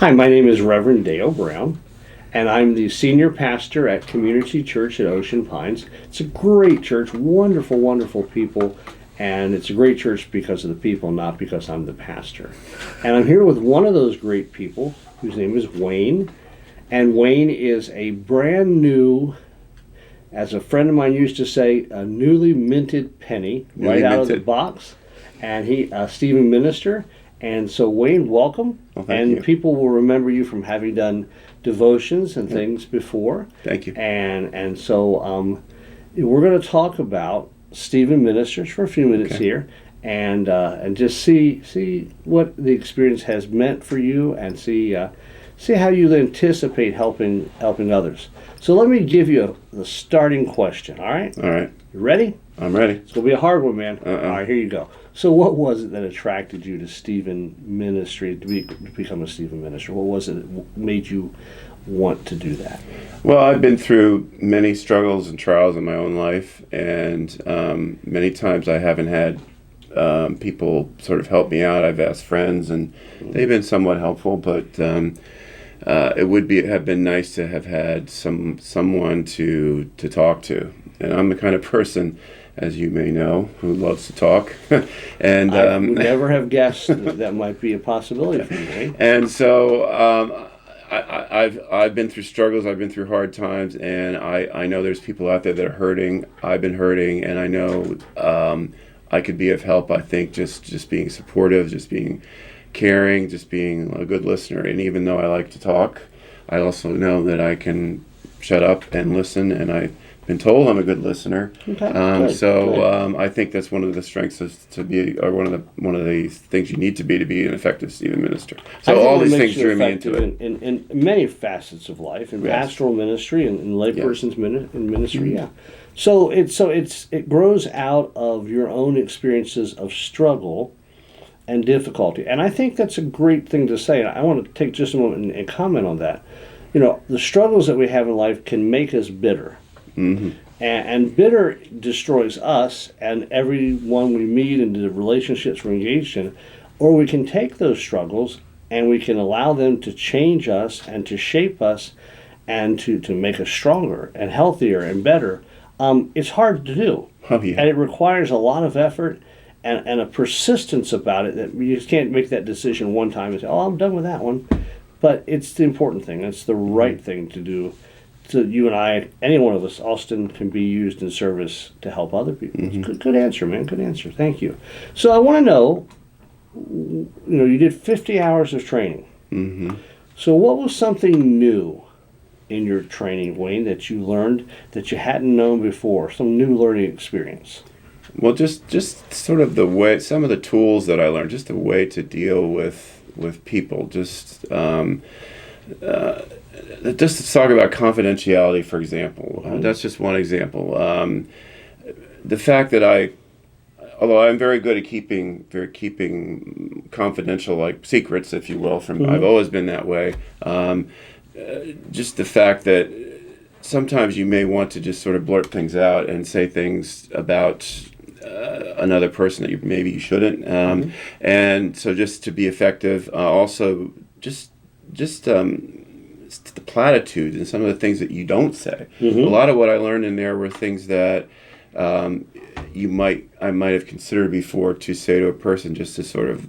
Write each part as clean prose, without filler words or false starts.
Hi, my name is Reverend Dale Brown, and I'm the senior pastor at Community Church at Ocean Pines. It's a great church, wonderful, wonderful people, and it's a great church because of the people, not because I'm the pastor. And I'm here with one of those great people, whose name is Wayne, and Wayne is a brand new, as a friend of mine used to say, a newly minted penny, right out of the box, and he, Stephen Minister. And so, Wayne, welcome. Well, thank you. People will remember you from having done devotions and things before. Thank you. And so we're going to talk about Stephen Ministers for a few minutes here, and just see what the experience has meant for you, and see how you anticipate helping others. So let me give you the starting question. All right. All right. You ready? I'm ready. It's going to be a hard one, man. All right, here you go. So what was it that attracted you to Stephen Ministry, to become a Stephen Minister? What was it that made you want to do that? Well, I've been through many struggles and trials in my own life, and many times I haven't had people sort of help me out. I've asked friends, and they've been somewhat helpful, but it would have been nice to have had someone to talk to. And I'm the kind of person, as you may know, who loves to talk. And I would never have guessed that might be a possibility for you, right? And so I've been through struggles, I've been through hard times, and I know there's people out there that are hurting. I've been hurting, and I know I could be of help. I think just being supportive, just being caring, just being a good listener. And even though I like to talk, I also know that I can shut up and listen, and I've been told I'm a good listener. Okay, good. I think that's one of the strengths is to be, or one of the things you need to be an effective Stephen Minister. So all these things drew me into it. In many facets of life, in pastoral ministry and in layperson's ministry, yeah. So it grows out of your own experiences of struggle and difficulty, and I think that's a great thing to say. And I want to take just a moment and comment on that. You know, the struggles that we have in life can make us bitter. Mm-hmm. And bitter destroys us and everyone we meet and the relationships we're engaged in. Or we can take those struggles and we can allow them to change us and to shape us and to make us stronger and healthier and better. It's hard to do. Oh, yeah. And it requires a lot of effort and a persistence about it, that you just can't make that decision one time and say, oh, I'm done with that one. But it's the important thing. It's the right thing to do. So you and I, any one of us, Austin, can be used in service to help other people. Mm-hmm. Good answer, man. Good answer. Thank you. So I want to know, you did 50 hours of training. Mm-hmm. So what was something new in your training, Wayne, that you learned that you hadn't known before? Some new learning experience? Well, just sort of some of the tools that I learned, just the way to deal with people, just to talk about confidentiality, for example. That's just one example. The fact that although I'm very good at keeping confidential, like secrets, if you will, I've always been that way. Just the fact that sometimes you may want to just sort of blurt things out and say things about another person that maybe you shouldn't. And so just to be effective, also just the platitudes and some of the things that you don't say. Mm-hmm. A lot of what I learned in there were things that I might have considered before to say to a person, just to sort of,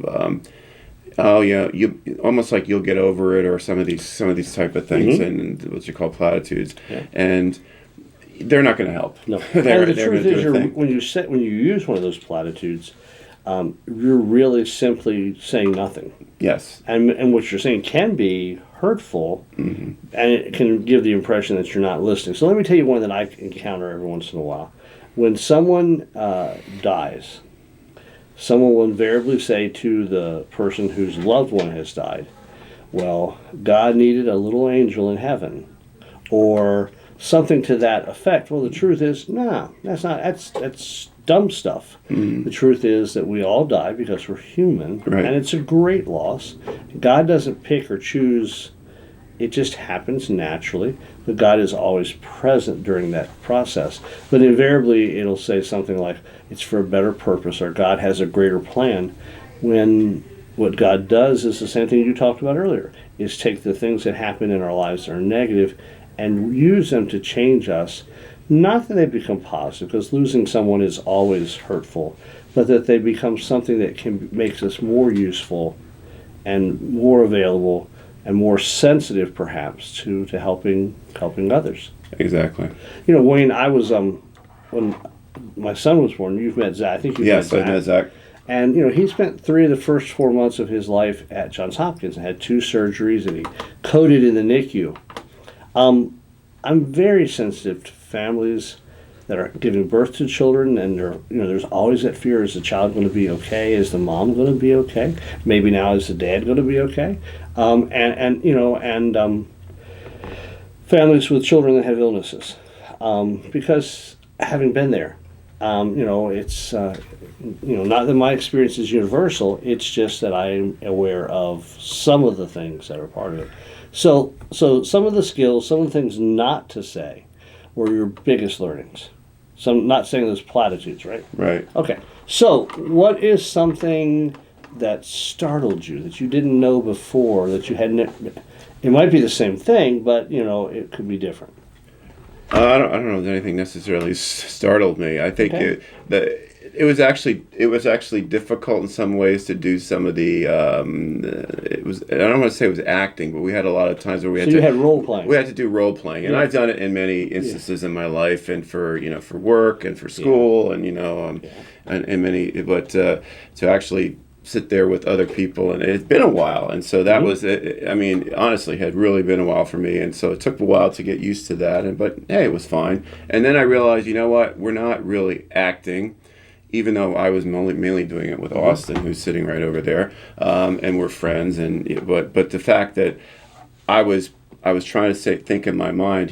you almost like you'll get over it, or some of these type of things, and what you call platitudes, and they're not going to help. No, and the truth is, when you use one of those platitudes, you're really simply saying nothing. Yes, and what you're saying can be hurtful, and it can give the impression that you're not listening. So let me tell you one that I encounter every once in a while. When someone dies, someone will invariably say to the person whose loved one has died, well, God needed a little angel in heaven, or something to that effect. Well, the truth is, no, that's dumb stuff. Mm-hmm. The truth is that we all die because we're human, right. And it's a great loss. God doesn't pick or choose. It just happens naturally, but God is always present during that process. But invariably, it'll say something like, it's for a better purpose, or God has a greater plan, when what God does is the same thing you talked about earlier. is take the things that happen in our lives that are negative and use them to change us. Not that they become positive, because losing someone is always hurtful, but that they become something that can makes us more useful and more available and more sensitive, perhaps, to helping others. Exactly. You know, Wayne, I was when my son was born. You've met Zach. I think you've met Zach. Yes, I met Zach. And you know, he spent 3 of the first 4 months of his life at Johns Hopkins and had 2 surgeries, and he coded in the NICU. I'm very sensitive to families that are giving birth to children, and there's always that fear: is the child going to be okay? Is the mom going to be okay? Maybe now is the dad going to be okay? Families with children that have illnesses, because having been there, it's not that my experience is universal. It's just that I'm aware of some of the things that are part of it. So some of the skills, some of the things not to say, were your biggest learnings. Some not saying those platitudes, right? Right. Okay. So what is something that startled you that you didn't know before, that you hadn't? It might be the same thing, but it could be different. I don't know if anything necessarily startled me. I think Okay. it was actually difficult in some ways to do some of the. It was, I don't want to say it was acting, but we had a lot of times where we had So to. you had role playing. We had to do role playing, and Yeah. I've done it in many instances in my life, and for work and for school, and and many. But to actually sit there with other people, and it's been a while, and so that was it. I mean, honestly, had really been a while for me, and so it took a while to get used to that. But hey, it was fine. And then I realized, you know what, we're not really acting, even though I was mainly doing it with Austin, who's sitting right over there, and we're friends. And but the fact that I was trying to think in my mind,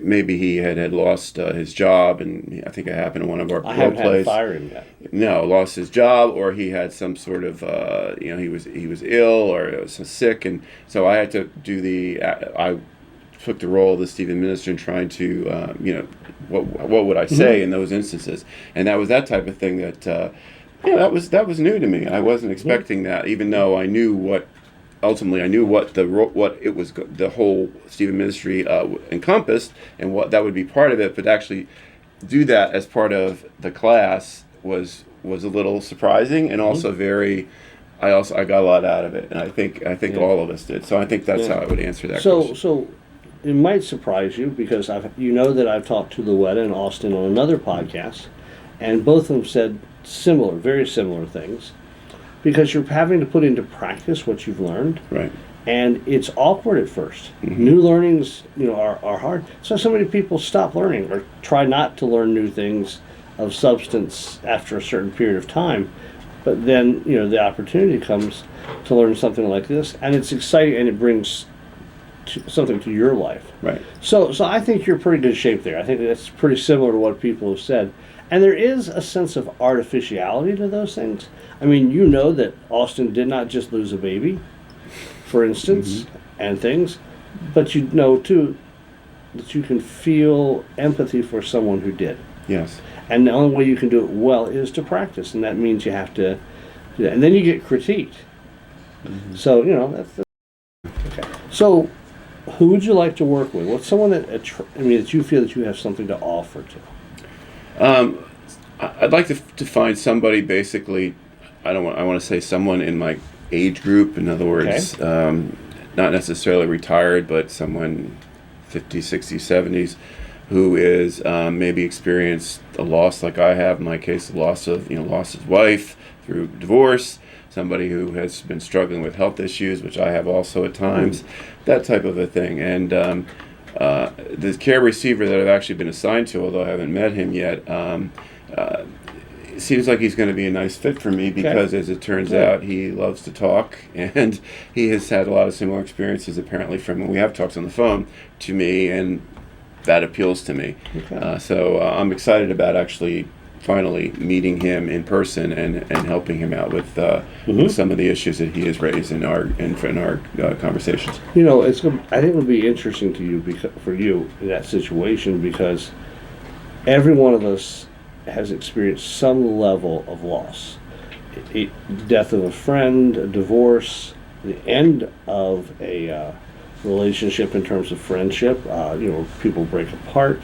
maybe he had lost his job, and I think it happened in one of our I role haven't had to plays. fire him yet. No, lost his job, or he had some sort of he was ill or was sick, and so I had to do I took the role of the Stephen minister in trying to what would I say in those instances, and that was that type of thing that that was new to me. I wasn't expecting that, even though I knew what. Ultimately, I knew what it was, the whole Stephen ministry encompassed, and what that would be part of it. But actually, do that as part of the class was a little surprising, and also very. I got a lot out of it, and I think all of us did. So I think that's how I would answer that question. So it might surprise you, because that I've talked to Louetta and Austin on another podcast, and both of them said very similar things. Because you're having to put into practice what you've learned, Right. and it's awkward at first. New learnings, are hard. So many people stop learning or try not to learn new things of substance after a certain period of time. But then, the opportunity comes to learn something like this, and it's exciting, and it brings something to your life. Right. So I think you're in pretty good shape there. I think that's pretty similar to what people have said. And there is a sense of artificiality to those things. I mean, that Austin did not just lose a baby, for instance, and things, but too, that you can feel empathy for someone who did. Yes. And the only way you can do it well is to practice, and that means you have to do that. And then you get critiqued. So, that's okay. So, who would you like to work with? What's someone that you feel that you have something to offer to? I'd like to find somebody, basically. I want to say someone in my age group. In other words, not necessarily retired, but someone 50s, 60s, 70s, who is maybe experienced a loss like I have. In my case, the loss of lost his wife through divorce. Somebody who has been struggling with health issues, which I have also at times. That type of a thing. And the care receiver that I've actually been assigned to, although I haven't met him yet, it seems like he's going to be a nice fit for me, because as it turns out, he loves to talk, and he has had a lot of similar experiences, apparently, from when we have talked on the phone to me, and that appeals to me. So I'm excited about actually finally meeting him in person and helping him out with some of the issues that he has raised in our conversations. I think it would be interesting to you, for you in that situation, because every one of us has experienced some level of loss. Death of a friend, a divorce, the end of a relationship in terms of friendship. People break apart.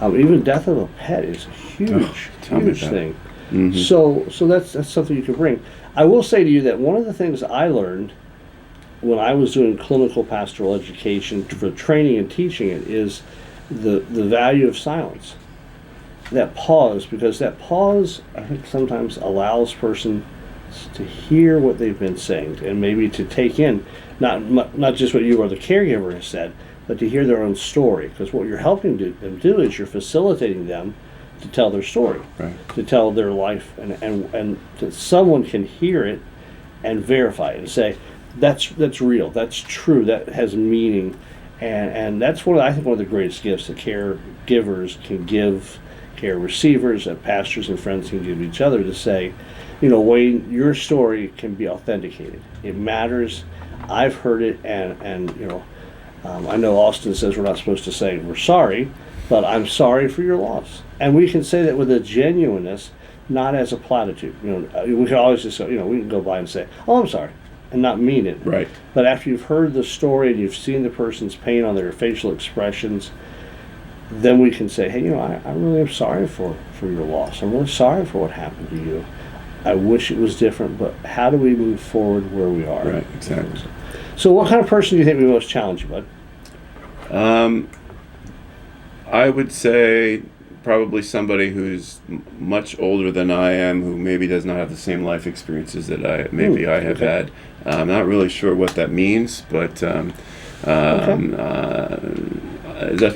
Even death of a pet is a huge thing. Mm-hmm. So that's something you can bring. I will say to you that one of the things I learned when I was doing clinical pastoral education for training and teaching it is the value of silence. That pause, because that pause, I think, sometimes allows person to hear what they've been saying and maybe to take in not just what you or the caregiver has said, but to hear their own story. Because what you're helping them do is you're facilitating them to tell their story, Right. to tell their life, and that someone can hear it and verify it and say, that's real, that's true, that has meaning, and that's I think one of the greatest gifts that caregivers can give care receivers, that pastors and friends can give each other, to say, Wayne, your story can be authenticated. It matters. I've heard it, and I know Austin says we're not supposed to say we're sorry, but I'm sorry for your loss. And we can say that with a genuineness, not as a platitude. We can always just we can go by and say, oh, I'm sorry, and not mean it. Right. But after you've heard the story and you've seen the person's pain on their facial expressions, then we can say, hey, I really am sorry for your loss. I'm really sorry for what happened to you. I wish it was different, but how do we move forward where we are? Right, exactly. So what kind of person do you think we most challenge you, bud? I would say probably somebody who's much older than I am, who maybe does not have the same life experiences that I have had. I'm not really sure what that means, but that's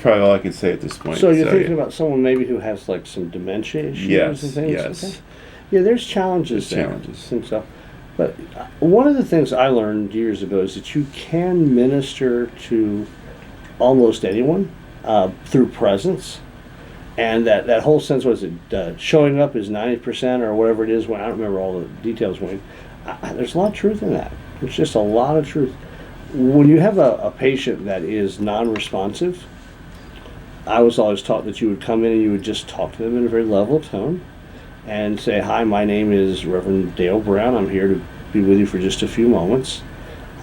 probably all I can say at this point. So you're thinking about someone maybe who has like some dementia issues and things? Yes. Okay. Yeah, there's challenges there. I think so. But one of the things I learned years ago is that you can minister to almost anyone through presence. And that whole sense, showing up is 90% or whatever it is, when I don't remember all the details, Wayne. There's a lot of truth in that. There's just a lot of truth. When you have a patient that is non-responsive, I was always taught that you would come in and you would just talk to them in a very level tone and say, hi, my name is Reverend Dale Brown. I'm here to be with you for just a few moments.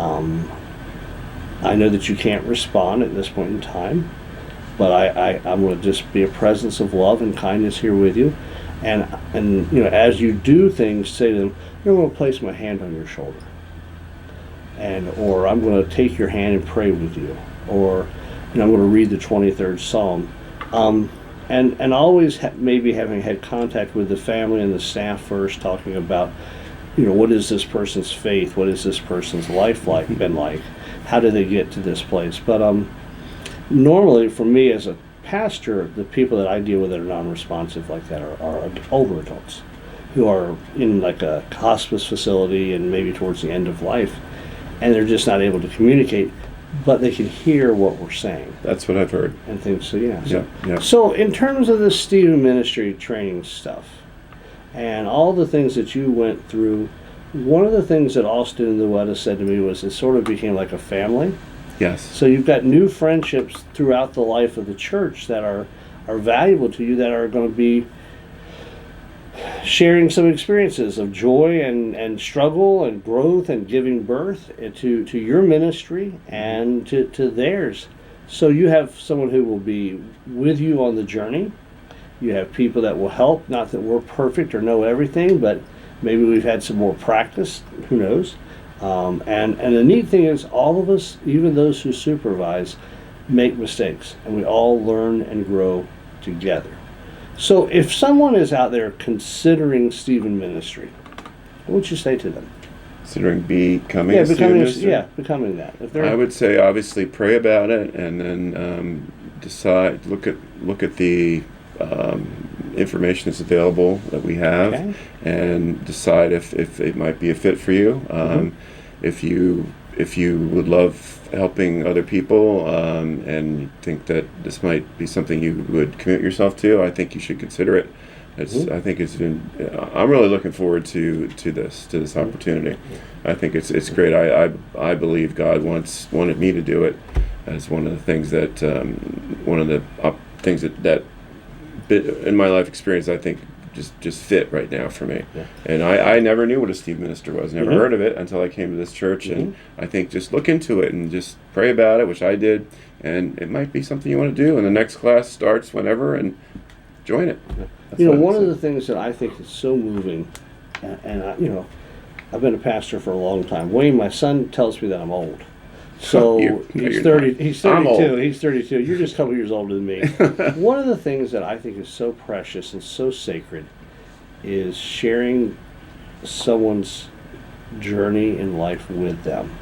I know that you can't respond at this point in time, but I'm going to just be a presence of love and kindness here with you. And as you do things, say to them, I'm going to place my hand on your shoulder. Or I'm going to take your hand and pray with you. Or I'm going to read the 23rd Psalm. And always maybe having had contact with the family and the staff first, talking about, what is this person's faith? What is this person's life been like? How did they get to this place? But normally, for me as a pastor, the people that I deal with that are non-responsive like that are older adults who are in like a hospice facility and maybe towards the end of life, and they're just not able to communicate, but they can hear what we're saying. That's what I've heard. And things. So yeah. Yeah. So in terms of the Stephen ministry training stuff and all the things that you went through, one of the things that Austin and Luetta said to me was it sort of became like a family. Yes. So you've got new friendships throughout the life of the church that are valuable to you, that are going to be sharing some experiences of joy and struggle and growth and giving birth to your ministry and to theirs. So you have someone who will be with you on the journey. You have people that will help, not that we're perfect or know everything, but maybe we've had some more practice, who knows. And the neat thing is all of us, even those who supervise, make mistakes, and we all learn and grow together. So if someone is out there considering Stephen ministry, what would you say to them? Considering becoming a Stephen minister? Becoming that. I would say obviously pray about it, and then decide, look at the information that's available that we have, Okay. and decide if it might be a fit for you. If you would love helping other people, and think that this might be something you would commit yourself to, I think you should consider it. I think it's been. I'm really looking forward to this opportunity. I think it's great. I believe God wanted me to do it as one of the things that in my life experience, I think just fit right now for me. Yeah. And I never knew what a Steve minister was. Never heard of it until I came to this church. And I think just look into it and just pray about it, which I did. And it might be something you want to do. And the next class starts whenever, and join it. You know, one of the things that I think is so moving, and I've been a pastor for a long time. Wayne, my son, tells me that I'm old. So he's 30. Not. He's I'm 32. old. He's 32. You're just a couple years older than me. One of the things that I think is so precious and so sacred is sharing someone's journey in life with them.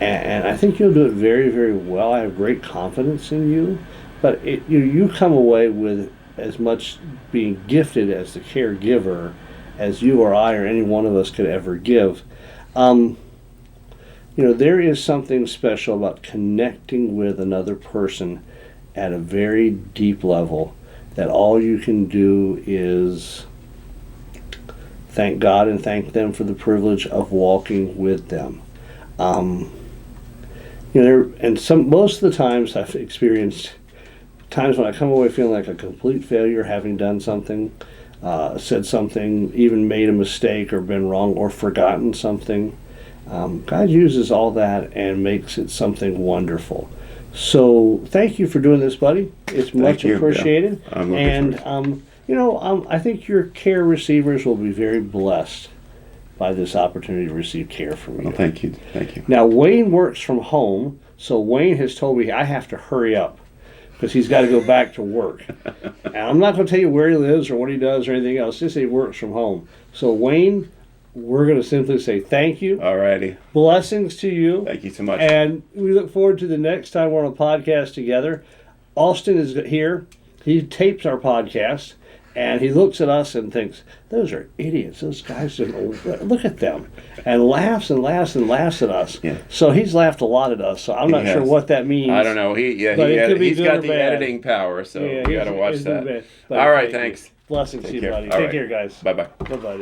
And I think you'll do it very, very well. I have great confidence in you. But you come away with as much being gifted as the caregiver as you or I or any one of us could ever give. There is something special about connecting with another person at a very deep level that all you can do is thank God and thank them for the privilege of walking with them. Most of the times I've experienced times when I come away feeling like a complete failure, having done something, said something, even made a mistake or been wrong or forgotten something. God uses all that and makes it something wonderful. So thank you for doing this, buddy. It's much appreciated. Yeah. I'm looking I think your care receivers will be very blessed by this opportunity to receive care from you. Well, thank you. Now, Wayne works from home, so Wayne has told me I have to hurry up because he's got to go back to work. And I'm not going to tell you where he lives or what he does or anything else. Just say he works from home. So, Wayne, we're going to simply say thank you. All righty. Blessings to you. Thank you so much. And we look forward to the next time we're on a podcast together. Austin is here. He tapes our podcast, and he looks at us and thinks, those are idiots. Those guys, look at them. And laughs and laughs and laughs at us. Yeah. So he's laughed a lot at us. So I'm not sure what that means. I don't know. He's got the editing power, so you got to watch that. All right, thanks. Blessings to you, buddy. Take care, guys. Bye-bye. Bye-bye.